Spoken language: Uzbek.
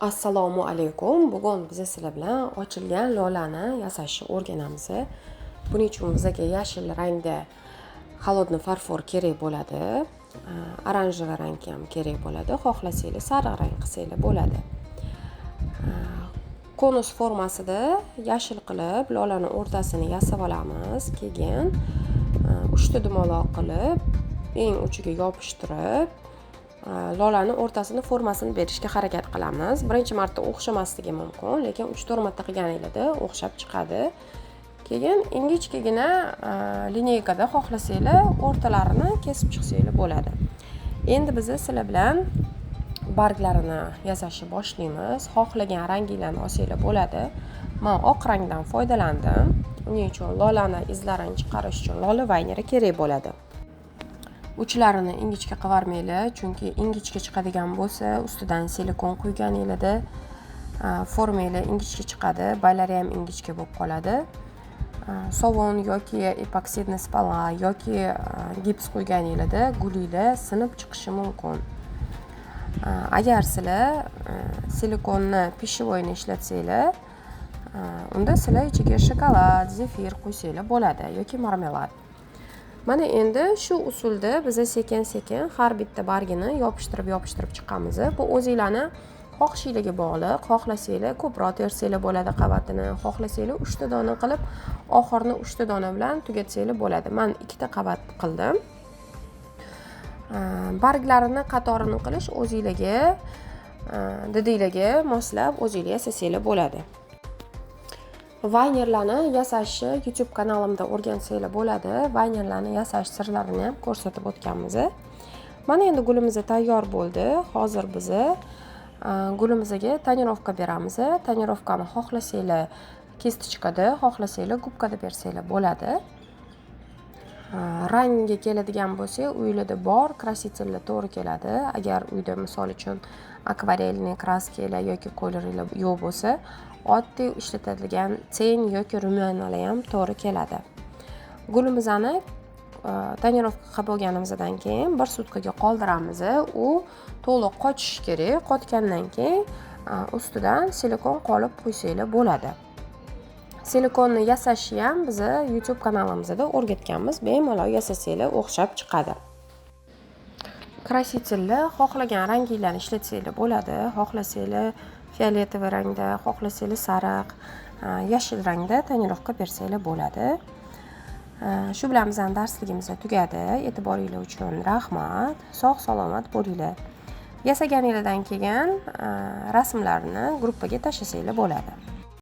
Assalomu alaykum. Bugun biz sizlar bilan ochilgan lolani yasashni o'rganamiz. Buning uchun bizga yashil rangda холодный farfor kerak bo'ladi. Oranjiy rang ham kerak bo'ladi. Xohlasanglar sariq rang qilsanglar bo'ladi. Konus formasida yashil qilib lolani o'rtasini yasab olamiz. Keyin uchta dumaloq qilib eng uchiga yopishtirib lolani o'rtasini formasini berishga harakat qilamiz. Birinchi marta o'xshamasligi mumkin, lekin 3-4 marta qilganingizda o'xshab chiqadi. Keyin ingichkagina lineykada xohlasanglar o'rtalarini kesib chiqsanglar bo'ladi. Endi biz sizlar bilan barglarini yasashni boshlaymiz. Xohlagan ranginglarni olsanglar bo'ladi. Men oq rangdan foydalandim. Uning uchun lolani izlarini chiqarish uchun lola vayneri kerak bo'ladi. Uchlarini ingichka qilib chunki ingichka chiqadigan bo'lsa, ustidan silikon quyganingizda formanglar ingichka chiqadi, baylari ham ingichka bo'lib qoladi. Sovun yoki epoksidli spala yoki gips quyganingizda gulinglar sinib chiqishi mumkin. Agar sizlar silikonni pishivoyni ishlatsanglar, unda sizlar ichiga shokolad, zefir qo'ysanglar bo'ladi yoki marmelad. Mana endi shu usulda biz sekin-sekin har bitta bargini yopishtirib chiqamiz. Bu o'zingizlarni xohishingizga bog'liq. Xohlasanglar ko'proq tersanglar bo'ladi qavatini, xohlasanglar 3 ta dona qilib, oxirini 3 ta dona bilan tugatsanglar bo'ladi. Men 2 ta qavat qildim. Barglarini qatorini qilish o'zingizlarga, didingizlarga moslab o'zingizlar yasasanglar bo'ladi. Vaynerlarni yasashni YouTube kanalimda o'rgansanglar bo'ladi. Vaynerlarni yasash sirlarini ham ko'rsatib o'tganmiz. Mana endi gulimiz tayyor bo'ldi. Hozir biz gulimizga tonirovka beramiz. Tonirovkani xohlasanglar kestichkada, xohlasanglar gubkada bersanglar bo'ladi. Rangiga keladigan bo'lsa, uylarda bor krasitellar to'g'ri keladi. Agar uyda misol uchun akvarelniy kraskalar yoki kolorlar yo'q bo'lsa, oddiy ishlatiladigan ten yoki rumyanalar ham to'g'ri keladi. Gulimizni tonirovka qilib bo'lganimizdan keyin 1 sutkaga qoldiramiz. U to'liq qochishi kerak. Qotgandan keyin ustidan silikon qolib qo'ysanglar bo'ladi. Silikonni yasashni ham biz YouTube kanalimizda o'rgatganmiz. Bemalol yasasanglar o'xshab chiqadi. Krasitellar xohlagan ranginglarni ishlatsanglar bo'ladi. Xohlasanglar fioletovoy rangda, xohlasanglar sariq, yashil rangda tonirovka bersanglar bo'ladi. Shu bilan bizning darsligimiz tugadi. E'tiboringiz uchun rahmat. Sog' salomat bo'linglar. Yasaganingizdan keyin rasmlarni gruppaga tashlasanglar bo'ladi.